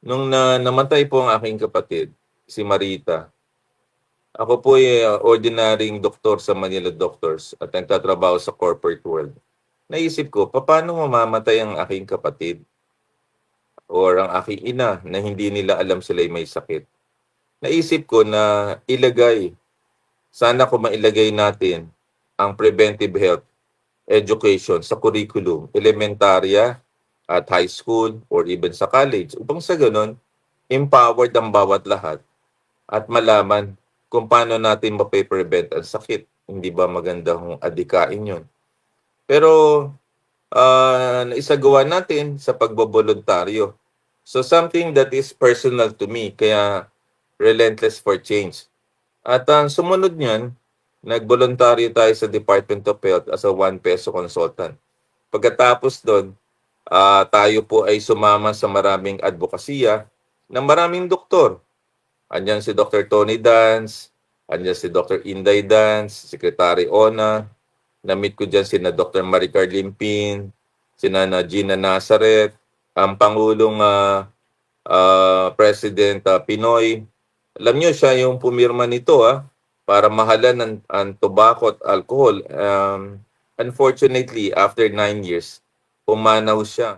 Nung namatay po ang aking kapatid, si Marita, ako po ay ordinaryong doktor sa Manila Doctors at nagtatrabaho sa corporate world. Naisip ko, paano mamamatay ang aking kapatid or ang aking ina na hindi nila alam sila'y may sakit? Naisip ko na sana kung mailagay natin ang preventive health education sa curriculum, elementarya at high school or even sa college upang sa ganun, empowered ang bawat lahat at malaman kung paano natin mape-prevent ang sakit. Hindi ba magandang adikain yun? Pero naisagawa natin sa pagboboluntaryo. So something that is personal to me, kaya relentless for change. At ang sumunod niyan, nagboluntaryo tayo sa Department of Health as a 1 peso consultant. Pagkatapos doon, tayo po ay sumama sa maraming advokasya ng maraming doktor. Andiyan si Dr. Tony Dance, andiyan si Dr. Inday Dance, Secretary Ona, na-meet ko dyan sina Dr. Maricar Limpin, sina Gina Nazareth, ang Pangulong President Pinoy. Alam niyo siya yung pumirma nito para mahalan ang tobacco at alcohol. Unfortunately, after 9 years, pumanaw siya.